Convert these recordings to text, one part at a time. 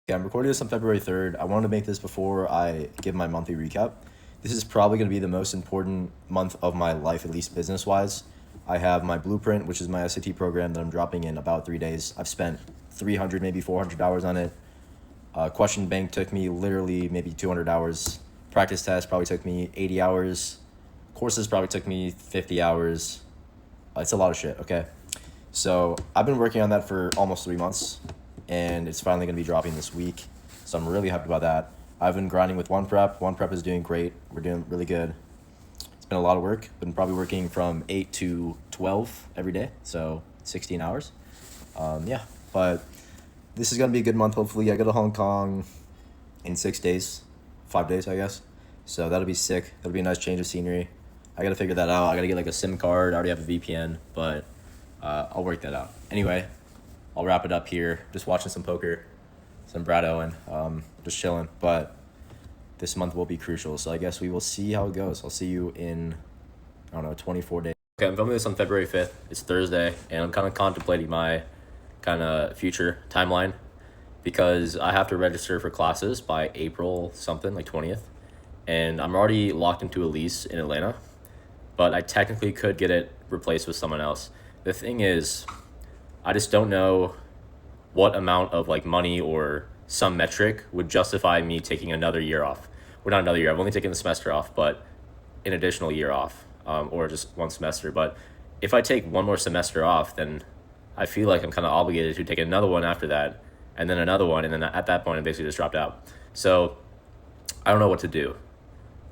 Yeah, I'm recording this on February 3rd. I wanted to make this before I give my monthly recap. This is probably going to be the most important month of my life, at least business wise. I have my blueprint, which is my SAT program that I'm dropping in about 3 days. I've spent 300, maybe 400 hours on it. Question bank took me literally maybe 200 hours. Practice test probably took me 80 hours. Courses probably took me 50 hours. It's a lot of shit, okay? So I've been working on that for almost 3 months, and it's finally going to be dropping this week. So I'm really happy about that. I've been grinding with One Prep. One Prep is doing great. We're doing really good. It's been a lot of work. Been probably working from 8 to 12 every day, so 16 hours. Yeah, but this is going to be a good month, hopefully. I go to Hong Kong in 6 days, 5 days, I guess. So that'll be sick. That'll be a nice change of scenery. I got to figure that out. I got to get like a SIM card. I already have a VPN, but I'll work that out. Anyway, I'll wrap it up here. Just watching some poker, some Brad Owen, just chilling. But this month will be crucial, so I guess we will see how it goes. I'll see you in, I don't know, 24 days. Okay, I'm filming this on February 5th. It's Thursday, and I'm kind of contemplating my kind of future timeline because I have to register for classes by April something, like 20th. And I'm already locked into a lease in Atlanta, but I technically could get it replaced with someone else. The thing is, I just don't know what amount of like money or some metric would justify me taking another year off. Well, not another year. I've only taken the semester off, but an additional year off, or just one semester. But if I take one more semester off, then I feel like I'm kind of obligated to take another one after that, and then another one, and then at that point, I basically just dropped out. So I don't know what to do.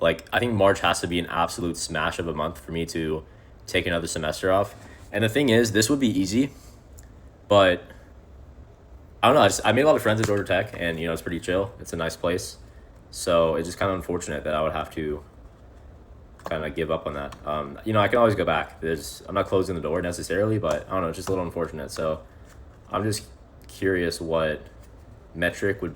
Like, I think March has to be an absolute smash of a month for me to take another semester off. And the thing is, this would be easy, but I don't know. I made a lot of friends at Georgia Tech, and it's pretty chill. It's a nice place, so it's just kind of unfortunate that I would have to kind of give up on that. I can always go back. I'm not closing the door necessarily, but I don't know. It's just a little unfortunate. So I'm just curious what metric would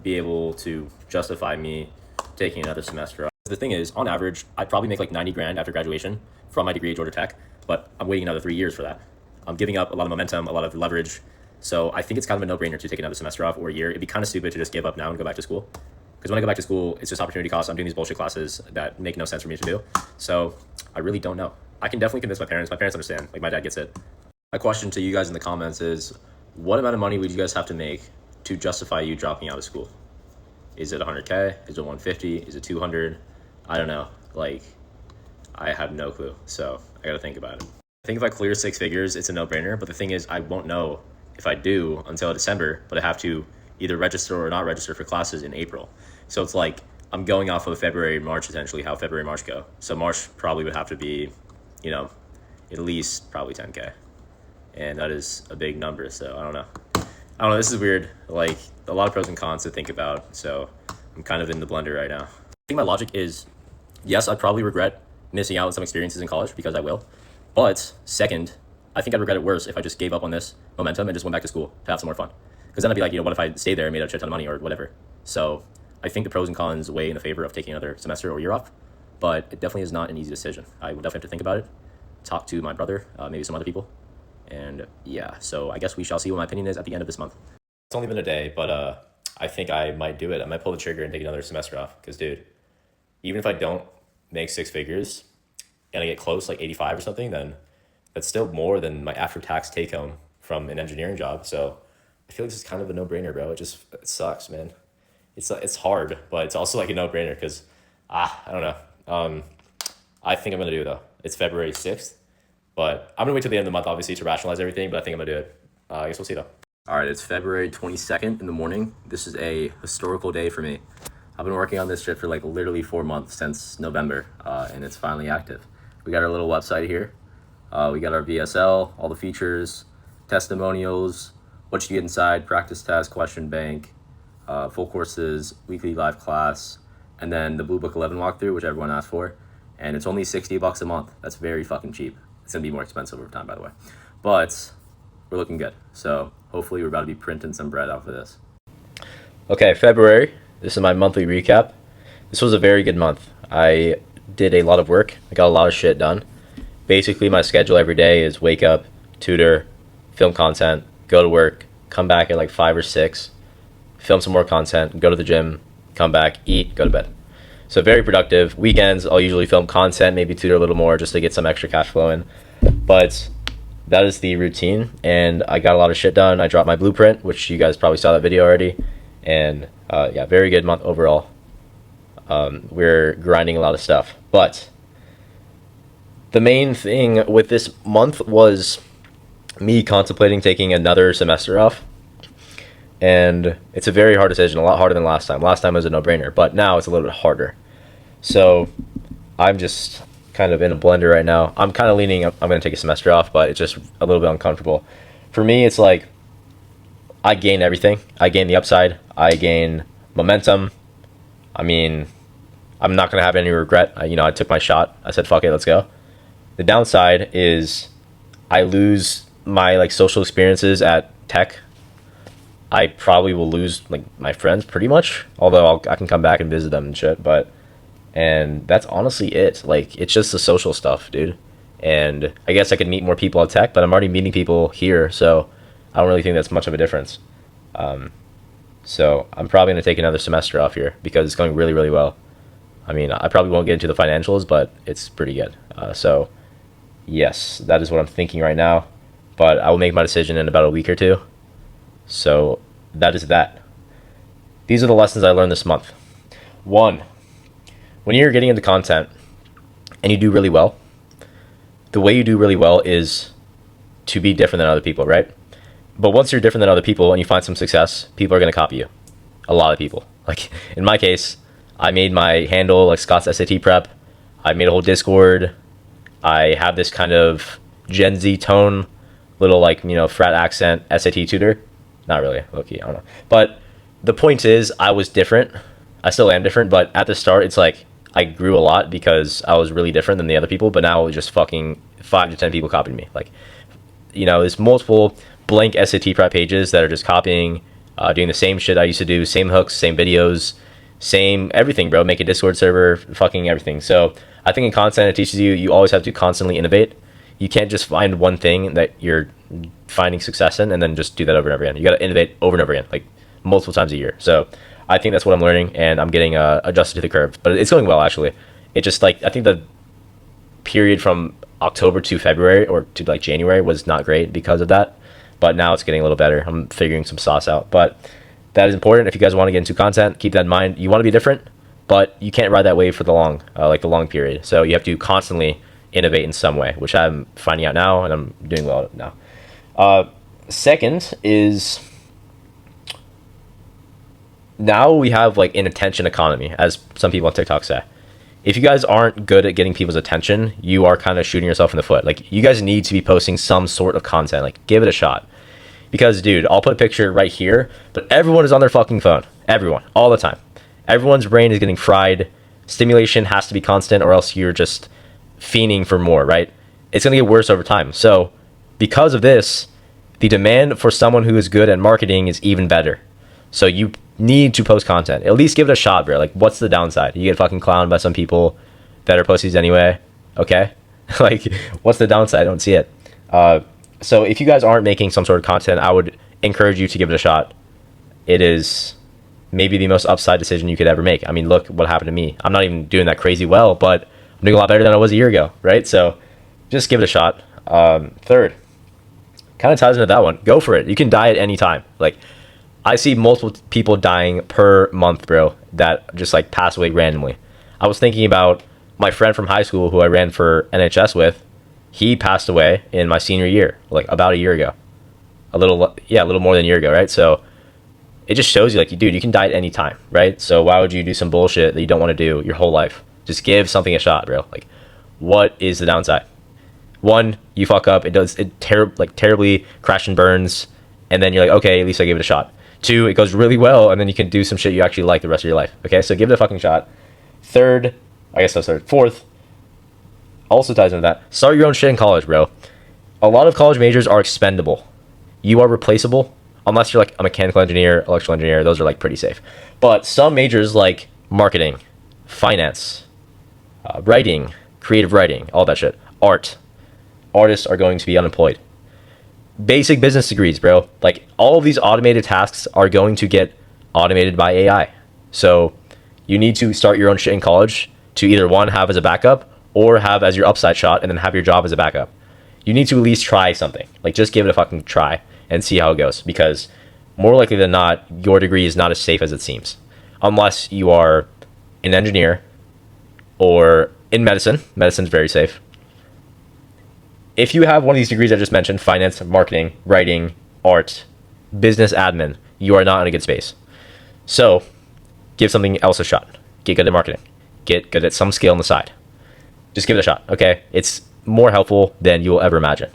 be able to justify me taking another semester off. The thing is, on average, I'd probably make like 90 grand after graduation from my degree at Georgia Tech, but I'm waiting another 3 years for that. I'm giving up a lot of momentum, a lot of leverage. So I think it's kind of a no-brainer to take another semester off or a year. It'd be kind of stupid to just give up now and go back to school. Because when I go back to school, it's just opportunity cost. I'm doing these bullshit classes that make no sense for me to do. So I really don't know. I can definitely convince my parents. My parents understand. Like, my dad gets it. My question to you guys in the comments is, what amount of money would you guys have to make to justify you dropping out of school? Is it 100K? Is it 150? Is it 200? I don't know. Like, I have no clue. So I got to think about it. I think if I clear 6 figures, it's a no-brainer. But the thing is, I won't know if I do until December, but I have to either register or not register for classes in April. So it's like I'm going off of February, March, essentially, how February, March go. So March probably would have to be, at least probably 10K. And that is a big number, so I don't know. This is weird. Like, a lot of pros and cons to think about, so I'm kind of in the blender right now. I think my logic is, yes, I'd probably regret missing out on some experiences in college because I will. But second, I think I'd regret it worse if I just gave up on this momentum and just went back to school to have some more fun. Because then I'd be like, what if I stayed there and made a shit ton of money or whatever? So I think the pros and cons weigh in the favor of taking another semester or year off, but it definitely is not an easy decision. I will definitely have to think about it, talk to my brother, maybe some other people. And yeah, so I guess we shall see what my opinion is at the end of this month. It's only been a day, but I think I might do it. I might pull the trigger and take another semester off. Because, dude, even if I don't make 6 figures and I get close, like 85 or something, then that's still more than my after-tax take-home from an engineering job. So I feel like this is kind of a no-brainer, bro. It sucks, man. It's hard, but it's also like a no-brainer because, I don't know. I think I'm going to do it, though. It's February 6th, but I'm going to wait till the end of the month, obviously, to rationalize everything, but I think I'm going to do it. I guess we'll see, though. All right, it's February 22nd in the morning. This is a historical day for me. I've been working on this shit for like literally 4 months since November, and it's finally active. We got our little website here. We got our VSL, all the features, testimonials, what you get inside, practice test, question bank, full courses, weekly live class, and then the Blue Book 11 walkthrough, which everyone asked for. And it's only $60 a month. That's very fucking cheap. It's gonna be more expensive over time, by the way. But we're looking good. So hopefully we're about to be printing some bread off of this. Okay, February. This is my monthly recap. This was a very good month. I did a lot of work. I got a lot of shit done. Basically, my schedule every day is wake up, tutor, film content, go to work, come back at like 5 or 6, film some more content, go to the gym, come back, eat, go to bed. So very productive. Weekends, I'll usually film content, maybe tutor a little more just to get some extra cash flow in. But that is the routine, and I got a lot of shit done. I dropped my blueprint, which you guys probably saw that video already. And yeah, very good month overall. We're grinding a lot of stuff. But the main thing with this month was me contemplating taking another semester off. And it's a very hard decision, a lot harder than last time. Last time was a no-brainer, but now it's a little bit harder. So I'm just kind of in a blender right now. I'm kind of leaning, I'm going to take a semester off, but it's just a little bit uncomfortable. For me, it's like I gain everything. I gain the upside. I gain momentum. I mean, I'm not going to have any regret. I took my shot. I said, fuck it, let's go. The downside is I lose my like social experiences at tech. I probably will lose like my friends pretty much, although I can come back and visit them and shit. And that's honestly it. Like, it's just the social stuff, dude. And I guess I could meet more people at tech, but I'm already meeting people here, so I don't really think that's much of a difference. So I'm probably going to take another semester off here because it's going really, really well. I mean, I probably won't get into the financials, but it's pretty good. So yes, that is what I'm thinking right now. But I will make my decision in about a week or two. So that is that. These are the lessons I learned this month. 1, when you're getting into content and you do really well, the way you do really well is to be different than other people, right? But once you're different than other people and you find some success, people are going to copy you. A lot of people. Like in my case, I made my handle like Scott's SAT Prep. I made a whole Discord. I have this kind of Gen Z tone, little like, frat accent SAT tutor. Not really, low-key, I don't know. But the point is, I was different. I still am different, but at the start, it's like I grew a lot because I was really different than the other people, but now just fucking 5 to 10 people copied me. Like, there's multiple blank SAT prep pages that are just copying, doing the same shit I used to do, same hooks, same videos, same everything, bro. Make a Discord server, fucking everything. So I think in content, it teaches you always have to constantly innovate. You can't just find one thing that you're finding success in and then just do that over and over again. You got to innovate over and over again, like multiple times a year. So I think that's what I'm learning, and I'm getting adjusted to the curve. But it's going well, actually. It just like, I think the period from October to February or to like January was not great because of that. But now it's getting a little better. I'm figuring some sauce out. But that is important. If you guys want to get into content, keep that in mind. You want to be different, but you can't ride that wave for the long period. So you have to constantly innovate in some way, which I'm finding out now, and I'm doing well now. Second is now we have like an attention economy, as some people on TikTok say. If you guys aren't good at getting people's attention, you are kind of shooting yourself in the foot. Like, you guys need to be posting some sort of content. Like, give it a shot. Because, dude, I'll put a picture right here, but everyone is on their fucking phone. Everyone. All the time. Everyone's brain is getting fried. Stimulation has to be constant, or else you're just fiending for more, right? It's going to get worse over time. So, because of this, the demand for someone who is good at marketing is even better. So you need to post content. At least give it a shot, bro. Like, what's the downside? You get fucking clowned by some people that are posties anyway. Okay? Like, what's the downside? I don't see it. So if you guys aren't making some sort of content, I would encourage you to give it a shot. It is maybe the most upside decision you could ever make. I mean, look what happened to me. I'm not even doing that crazy well, but I'm doing a lot better than I was a year ago, right? So just give it a shot. Third, kind of ties into that one. Go for it. You can die at any time. Like, I see multiple people dying per month, bro, that just like pass away randomly. I was thinking about my friend from high school who I ran for NHS with. He passed away in my senior year, like about a year ago. A little more than a year ago, right? So it just shows you, like, dude, you can die at any time, right? So why would you do some bullshit that you don't want to do your whole life? Just give something a shot, bro. Like, what is the downside? 1, you fuck up. It terribly crash and burns, and then you're like, okay, at least I gave it a shot. 2, it goes really well, and then you can do some shit you actually like the rest of your life. Okay, so give it a fucking shot. Fourth, also ties into that. Start your own shit in college, bro. A lot of college majors are expendable. You are replaceable, unless you're like a mechanical engineer, electrical engineer. Those are like pretty safe. But some majors like marketing, finance, writing, creative writing, all that shit, artists are going to be unemployed. Basic business degrees, bro. Like, all of these automated tasks are going to get automated by AI. So you need to start your own shit in college to either one, have as a backup, or have as your upside shot and then have your job as a backup. You need to at least try something. Like, just give it a fucking try and see how it goes, because more likely than not, your degree is not as safe as it seems. Unless you are an engineer or in medicine. Medicine's very safe. If you have one of these degrees I just mentioned, finance, marketing, writing, art, business admin, you are not in a good space. So give something else a shot. Get good at marketing. Get good at some skill on the side. Just give it a shot, okay? It's more helpful than you'll ever imagine.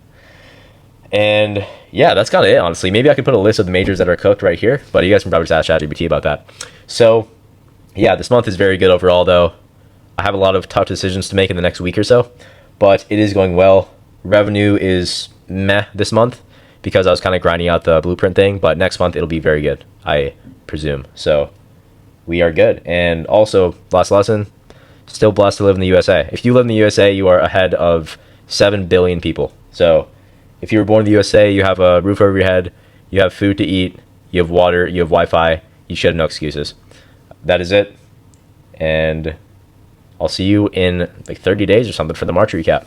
And yeah, that's kind of it, honestly. Maybe I could put a list of the majors that are cooked right here, but you guys can probably just ask ChatGPT about that. So yeah, this month is very good overall, though. I have a lot of tough decisions to make in the next week or so, but it is going well. Revenue is meh this month because I was kind of grinding out the blueprint thing, but next month it'll be very good, I presume. So we are good. And also, last lesson, still blessed to live in the USA. If you live in the USA, you are ahead of 7 billion people. So if you were born in the USA, you have a roof over your head, you have food to eat, you have water, you have Wi-Fi, you should have no excuses. That is it. And I'll see you in like 30 days or something for the March recap.